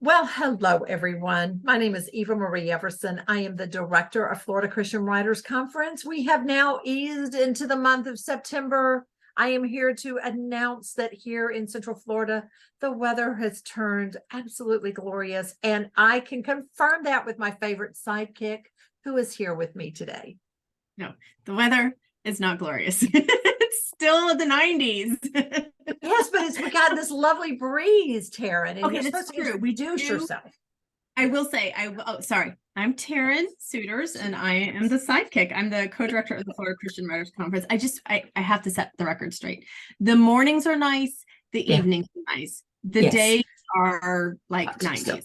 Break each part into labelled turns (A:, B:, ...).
A: Well, hello, everyone. My name is Eva Marie Everson. I am the director of Florida Christian Writers Conference. We have now eased into the month of September. I am here to announce that here in Central Florida, the weather has turned absolutely glorious. And I can confirm that with my favorite sidekick, who is here with me today.
B: No, the weather is not glorious. It's still the 90s.
A: Yes, but we got this lovely breeze, Taryn, and
B: Okay,
A: you're
B: that's
A: supposed to
B: true.
A: introduce yourself.
B: I will say, sorry. I'm Taryn Souders, and I am the sidekick. I'm the co-director of the Florida Christian Writers Conference. I have to set the record straight. The mornings are nice. The evenings are nice. The days are like 90s.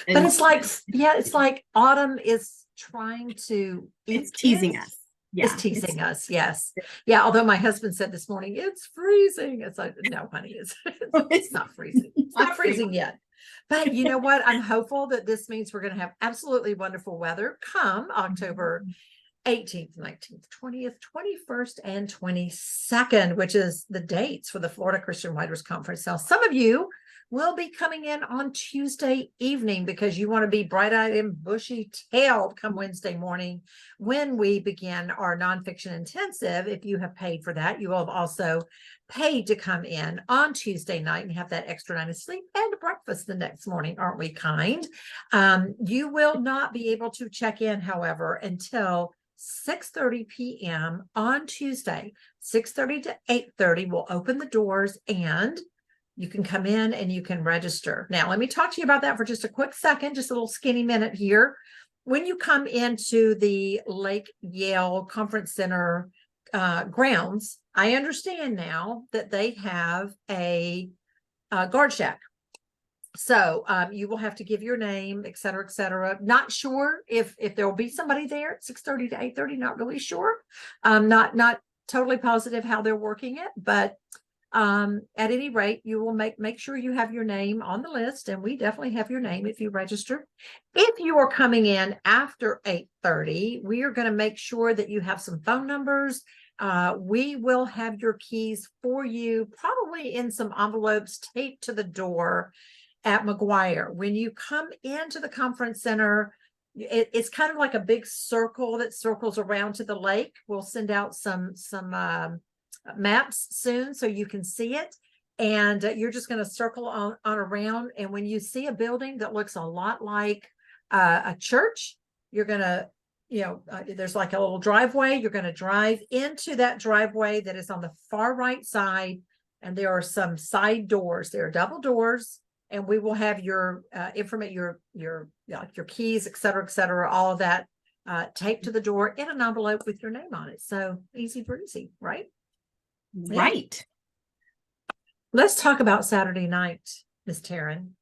A: But it's like autumn is trying to
B: it's teasing us.
A: Yeah, it's teasing us. Yes. Yeah. Although my husband said this morning, it's freezing. It's like, no, honey, it's not freezing. It's not freezing yet. But you know what? I'm hopeful that this means we're going to have absolutely wonderful weather come October 18th, 19th, 20th, 21st, and 22nd, which is the dates for the Florida Christian Writers Conference. Now, some of you will be coming in on Tuesday evening because you want to be bright-eyed and bushy-tailed come Wednesday morning when we begin our nonfiction intensive. If you have paid for that, you will have also paid to come in on Tuesday night and have that extra night of sleep and breakfast the next morning. Aren't we kind? You will not be able to check in, however, until 6:30 p.m. on Tuesday. 6:30 to 8:30 we'll open the doors and you can come in and you can register. Now, let me talk to you about that for just a quick second, just a little skinny minute here. When you come into the Lake Yale Conference Center grounds, I understand now that they have a guard shack. So you will have to give your name, et cetera, et cetera. Not sure if there will be somebody there at 6:30 to 8:30, not really sure. Not totally positive how they're working it, but at any rate, you will make sure you have your name on the list, and we definitely have your name if you register. If you are coming in after 8:30, we are going to make sure that you have some phone numbers. We will have your keys for you, probably in some envelopes taped to the door at McGuire. When you come into the conference center, it's kind of like a big circle that circles around to the lake. We'll send out some maps soon so you can see it, and you're just going to circle on around, and when you see a building that looks a lot like a church, you're going to there's like a little driveway. You're going to drive into that driveway that is on the far right side, and there are some side doors. There are double doors, and we will have your information, your keys, et cetera, all of that taped to the door in an envelope with your name on it. So easy breezy, right?
B: Right.
A: Yeah. Let's talk about Saturday night, Miss Taryn.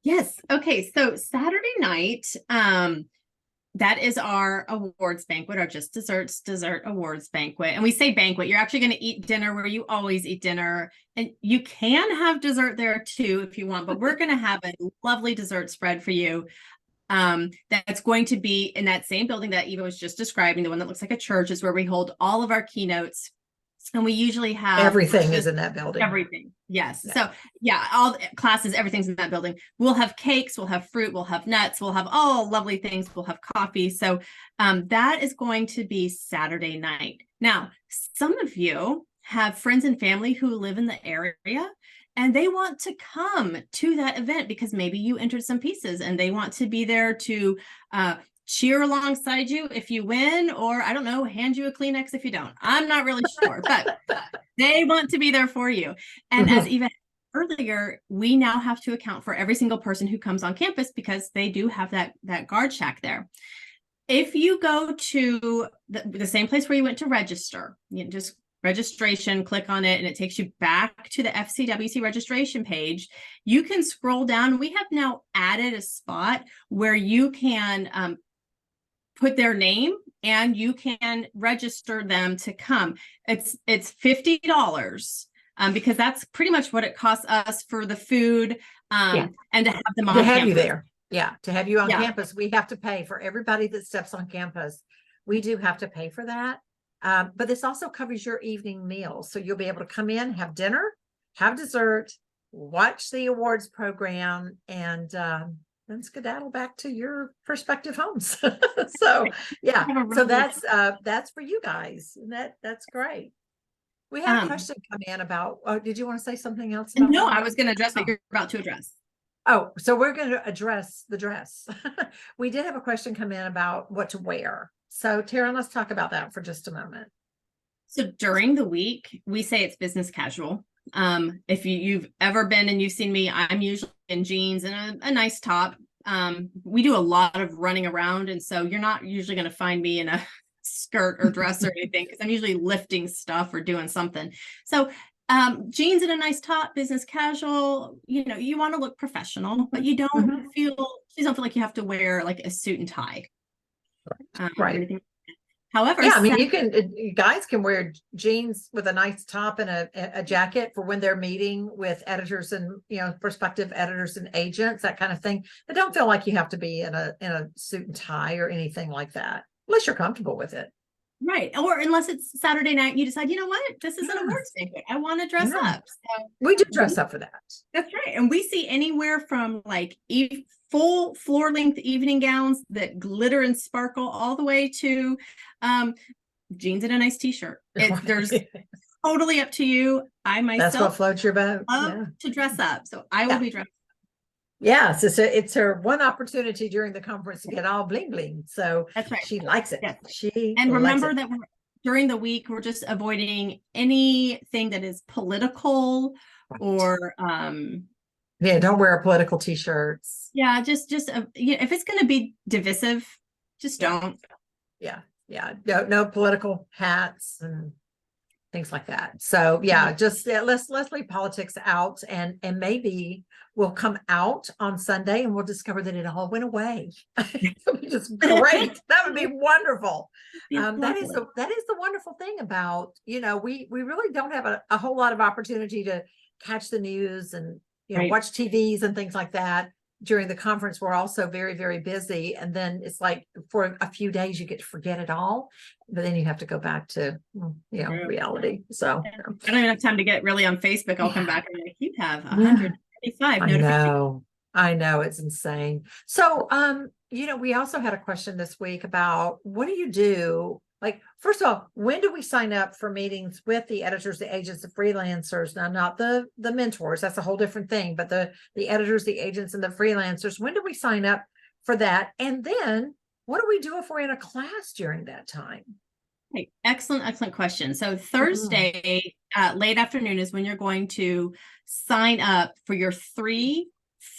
B: Yes. Okay. So Saturday night, that is our awards banquet, our Just Desserts dessert awards banquet. And we say banquet, you're actually going to eat dinner where you always eat dinner. And you can have dessert there too, if you want, but we're going to have a lovely dessert spread for you. That's going to be in that same building that Eva was just describing. The one that looks like a church is where we hold all of our keynotes. And we usually have
A: everything is in that building.
B: Everything. Yes. Yeah. So yeah, all the classes, everything's in that building. We'll have cakes, we'll have fruit, we'll have nuts, we'll have all lovely things. We'll have coffee. So that is going to be Saturday night. Now, some of you have friends and family who live in the area and they want to come to that event because maybe you entered some pieces and they want to be there to cheer alongside you if you win, or I don't know, hand you a Kleenex if you don't. I'm not really sure, but they want to be there for you. And as Eva earlier, we now have to account for every single person who comes on campus because they do have that guard shack there. If you go to the same place where you went to register, just registration, click on it, and it takes you back to the FCWC registration page. You can scroll down. We have now added a spot where you can put their name and you can register them to come. It's $50 because that's pretty much what it costs us for the food and to have them on
A: to have
B: campus.
A: You there. Yeah, to have you on campus, we have to pay for everybody that steps on campus. We do have to pay for that. But this also covers your evening meal. So you'll be able to come in, have dinner, have dessert, watch the awards program, and then skedaddle back to your prospective homes. So yeah, so that's for you guys, and that's great. We had a question come in about, did you want to say something else about
B: No,
A: that?
B: I was going to address what you're about to address.
A: Oh, so we're going to address the dress. We did have a question come in about what to wear. So Taryn, let's talk about that for just a moment.
B: So during the week, we say it's business casual. If you've ever been and you've seen me, I'm usually in jeans and a nice top. We do a lot of running around, and so you're not usually going to find me in a skirt or dress or anything, because I'm usually lifting stuff or doing something. So jeans and a nice top, business casual. You want to look professional, but you don't feel like you have to wear like a suit and tie.
A: Right.
B: However,
A: yeah, I mean, you guys can wear jeans with a nice top and a jacket for when they're meeting with editors and, prospective editors and agents, that kind of thing. But don't feel like you have to be in a suit and tie or anything like that, unless you're comfortable with it.
B: Right. Or unless it's Saturday night, you decide, you know what, this is an awards banquet, I want to dress up. So
A: we do dress up for that.
B: That's right. And we see anywhere from like full floor length evening gowns that glitter and sparkle, all the way to jeans and a nice t-shirt. There's totally up to you. I myself,
A: that's what floats your boat.
B: Love to dress up. So I will be dressed.
A: Yes, it's her one opportunity during the conference to get all bling bling. So
B: that's right.
A: She likes it.
B: Yes. And remember that during the week, we're just avoiding anything that is political or
A: don't wear political t-shirts.
B: Yeah, just if it's going to be divisive, just don't.
A: Yeah. No political hats and things like that. So yeah, just let's leave politics out, and maybe we'll come out on Sunday and we'll discover that it all went away. It'll be just great. That would be wonderful. That is the wonderful thing about, we really don't have a whole lot of opportunity to catch the news and watch TVs and things like that. During the conference, we're also very, very busy. And then it's like for a few days, you get to forget it all, but then you have to go back to, reality. So
B: I don't even have time to get really on Facebook. I'll come back and like, you have 135 notifications.
A: I know, it's insane. So, we also had a question this week about what do you do? Like, first of all, when do we sign up for meetings with the editors, the agents, the freelancers? Now, not the mentors, that's a whole different thing, but the editors, the agents, and the freelancers, when do we sign up for that? And then what do we do if we're in a class during that time?
B: Okay. Excellent question. So Thursday, late afternoon is when you're going to sign up for your 3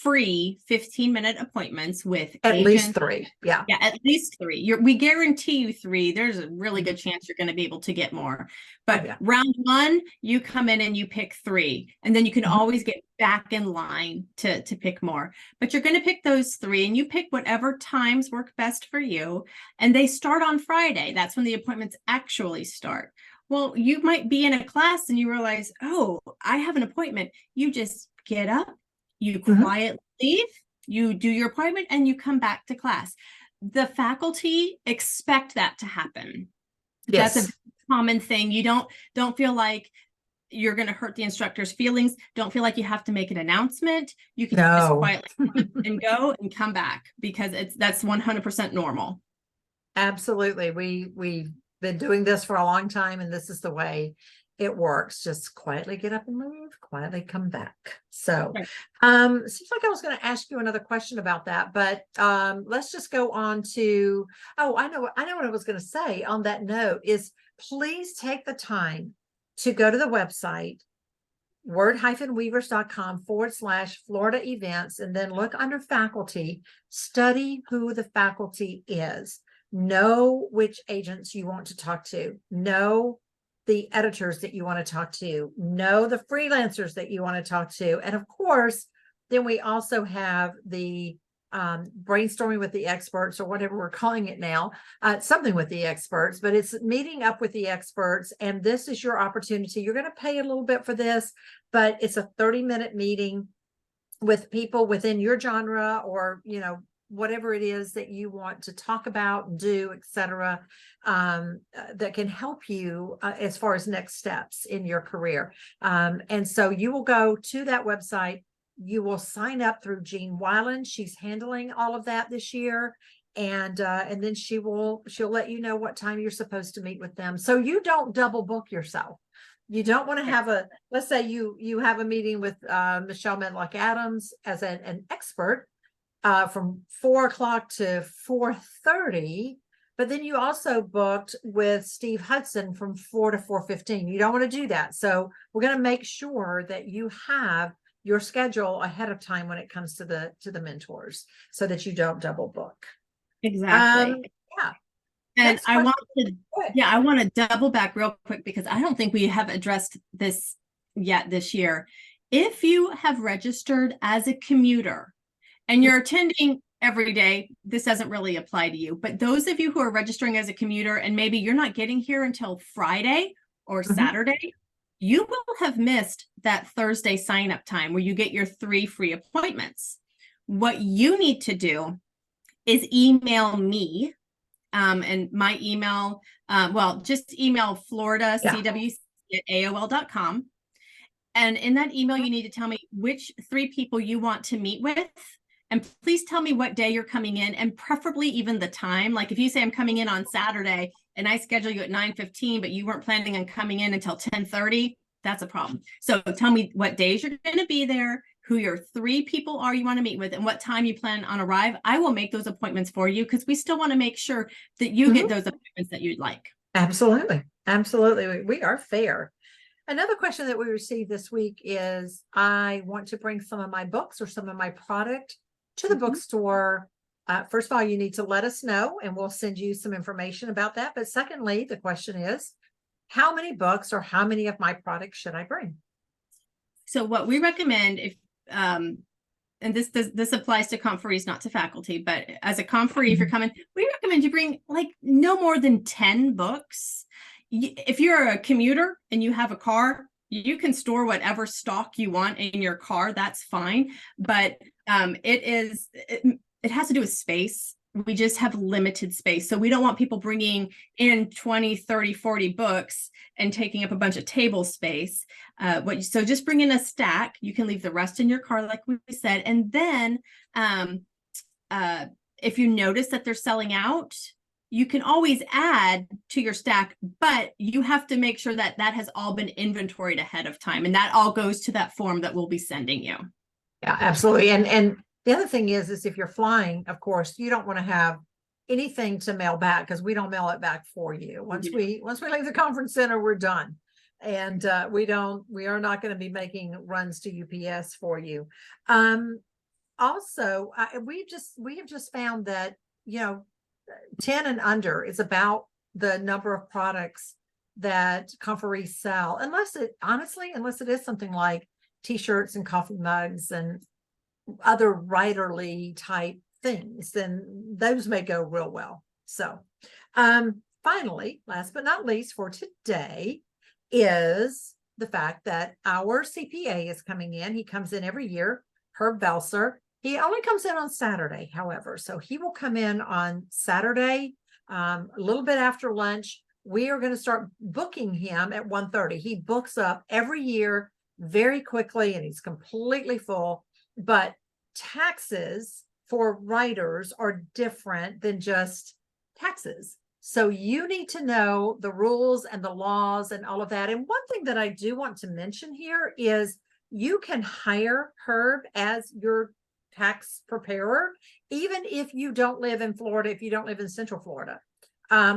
B: free 15-minute appointments with
A: at
B: agents.
A: Least 3. Yeah,
B: at least 3. We guarantee you 3. There's a really good chance you're going to be able to get more. But round 1, you come in and you pick 3, and then you can always get back in line to pick more. But you're going to pick those 3, and you pick whatever times work best for you. And they start on Friday. That's when the appointments actually start. Well, you might be in a class and you realize, oh, I have an appointment. You just get up, you quietly leave, you do your appointment, and you come back to class. The faculty expect that to happen.
A: Yes.
B: That's a common thing. You don't feel like you're going to hurt the instructor's feelings. Don't feel like you have to make an announcement. You can just quietly and go and come back, because that's 100% normal.
A: Absolutely. We've been doing this for a long time, and this is the way it works. Just quietly get up and move, quietly come back. So seems like I was going to ask you another question about that, but let's just go on to, I know what I was going to say on that note is, please take the time to go to the website, word-weavers.com/Florida events, and then look under faculty, study who the faculty is, know which agents you want to talk to, know the editors that you want to talk to, know the freelancers that you want to talk to. And of course, then we also have the brainstorming with the experts, or whatever we're calling it now, something with the experts, but it's meeting up with the experts. And this is your opportunity. You're going to pay a little bit for this, but it's a 30-minute meeting with people within your genre, or, whatever it is that you want to talk about, do, etc., that can help you as far as next steps in your career. And so you will go to that website. You will sign up through Jean Weiland. She's handling all of that this year. And then she'll let you know what time you're supposed to meet with them. So you don't double book yourself. You don't want to have let's say you have a meeting with Michelle Medlock Adams as an expert from 4 o'clock to 4:30, but then you also booked with Steve Hudson from 4 to 4:15. You don't want to do that. So we're going to make sure that you have your schedule ahead of time when it comes to the mentors, so that you don't double book.
B: Exactly.
A: Yeah.
B: And I want to double back real quick, because I don't think we have addressed this yet this year. If you have registered as a commuter and you're attending every day, this doesn't really apply to you. But those of you who are registering as a commuter and maybe you're not getting here until Friday or Saturday, you will have missed that Thursday sign-up time where you get your 3 free appointments. What you need to do is email me, and my email, just email floridacwc@aol.com. And in that email, you need to tell me which 3 people you want to meet with. And please tell me what day you're coming in, and preferably even the time. Like if you say I'm coming in on Saturday and I schedule you at 9:15, but you weren't planning on coming in until 10:30, that's a problem. So tell me what days you're going to be there, who your 3 people are you want to meet with, and what time you plan on arrive. I will make those appointments for you, because we still want to make sure that you get those appointments that you'd like.
A: Absolutely. Absolutely. We are fair. Another question that we received this week is, I want to bring some of my books or some of my product to the bookstore. First of all, you need to let us know, and we'll send you some information about that. But secondly, the question is, how many books or how many of my products should I bring?
B: So what we recommend, if and this applies to conferees, not to faculty, but as a conferee, if you're coming, we recommend you bring like no more than 10 books. If you're a commuter and you have a car, you can store whatever stock you want in your car. That's fine. But it has to do with space. We just have limited space. So we don't want people bringing in 20, 30, 40 books and taking up a bunch of table space. So just bring in a stack. You can leave the rest in your car, like we said. And then if you notice that they're selling out, you can always add to your stack, but you have to make sure that that has all been inventoried ahead of time. And that all goes to that form that we'll be sending you.
A: Yeah, absolutely. And the other thing is if you're flying, of course, you don't want to have anything to mail back, because we don't mail it back for you. Once we leave the conference center, we're done. And we are not going to be making runs to UPS for you. Also, we have just found that, 10 and under is about the number of products that conferees sell, unless it is something like t-shirts and coffee mugs and other writerly type things, then those may go real well. So finally, last but not least for today, is the fact that our CPA is coming in. He comes in every year, Herb Velser. He only comes in on Saturday, however, so he will come in on Saturday, a little bit after lunch. We are going to start booking him at 1:30. He books up every year very quickly, and he's completely full. But taxes for writers are different than just taxes. So you need to know the rules and the laws and all of that. And one thing that I do want to mention here is you can hire Herb as your tax preparer, even if you don't live in Florida, if you don't live in Central Florida.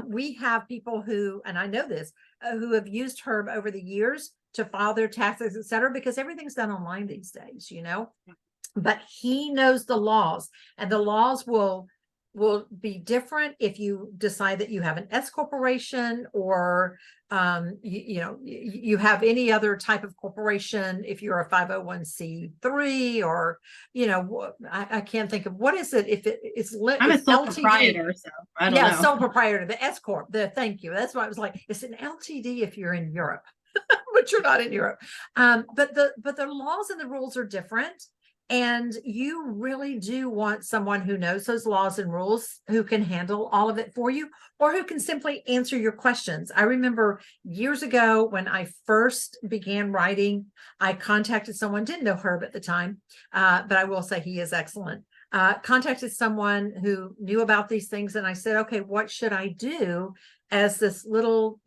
A: We have people who, and I know this, who have used Herb over the years to file their taxes, et cetera, because everything's done online these days, but he knows the laws, and the laws will be different if you decide that you have an S corporation, or you have any other type of corporation. If you're a 501c3, or I can't think of what is it. If it's
B: I'm a sole
A: LTD.
B: proprietor, so I don't know.
A: Sole proprietor, the S corp. Thank you. That's why I was like, it's an LTD if you're in Europe, but you're not in Europe. But the laws and the rules are different. And you really do want someone who knows those laws and rules, who can handle all of it for you, or who can simply answer your questions. I remember years ago when I first began writing, I contacted someone, didn't know Herb at the time, but I will say he is excellent. Contacted someone who knew about these things. And I said, okay, what should I do as this little,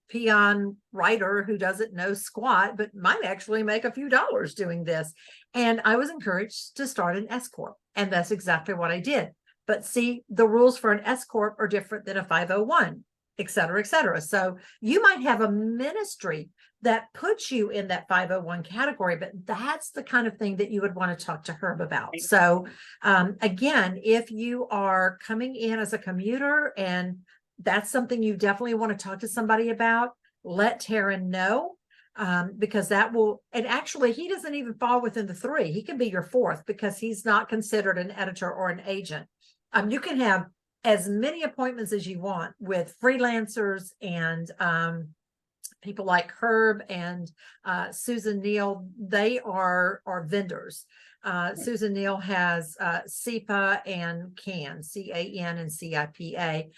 A: peon writer who doesn't know squat, but might actually make a few dollars doing this? And I was encouraged to start an S Corp. And that's exactly what I did. But see, the rules for an S Corp are different than a 501, et cetera, et cetera. So you might have a ministry that puts you in that 501 category, but that's the kind of thing that you would want to talk to Herb about. So again, if you are coming in as a commuter and that's something you definitely want to talk to somebody about, let Taryn know, because that will, and actually he doesn't even fall within the 3. He can be your 4th because he's not considered an editor or an agent. You can have as many appointments as you want with freelancers and people like Herb and Susan Neal. They are vendors. Susan Neal has CIPA and CAN and CIPA.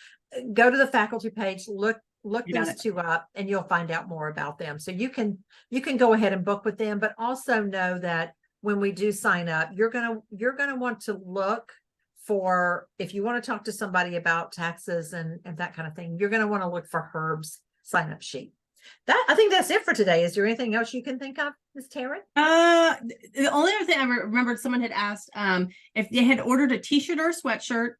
A: Go to the faculty page, look these 2 up, and you'll find out more about them. So you can go ahead and book with them, but also know that when we do sign up, you're gonna want to look for, if you want to talk to somebody about taxes and that kind of thing, you're going to want to look for Herb's sign up sheet. I think that's it for today. Is there anything else you can think of, Ms. Taryn?
B: The only other thing I remembered, someone had asked if they had ordered a t-shirt or a sweatshirt.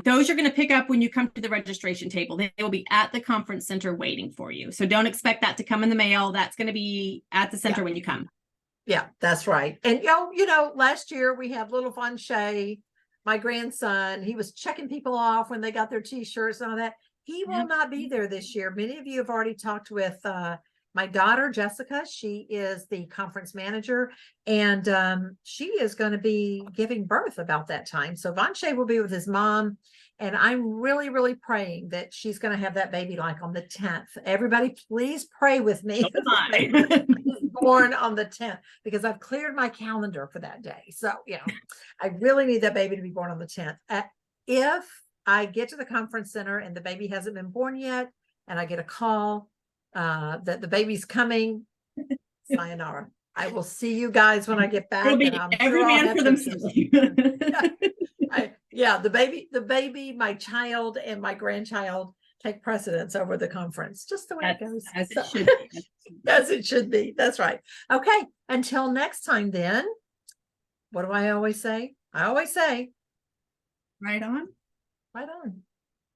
B: Those you're going to pick up when you come to the registration table. They will be at the conference center waiting for you. So don't expect that to come in the mail. That's going to be at the center when you come.
A: Yeah, that's right. And last year we had little Von Shay, my grandson. He was checking people off when they got their t-shirts and all that. He will not be there this year. Many of you have already talked with my daughter, Jessica. She is the conference manager, and she is going to be giving birth about that time. So Von Shay will be with his mom, and I'm really, really praying that she's going to have that baby like on the 10th. Everybody, please pray with me. Born on the 10th, because I've cleared my calendar for that day. So, I really need that baby to be born on the 10th. If I get to the conference center and the baby hasn't been born yet, and I get a call that the baby's coming, sayonara. I will see you guys when I get back.
B: It'll be every man for themselves.
A: The baby, my child, and my grandchild take precedence over the conference. Just the way it goes.
B: As it should be.
A: As it should be. That's right. Okay. Until next time, then. What do I always say? I always say,
B: right on.
A: right on.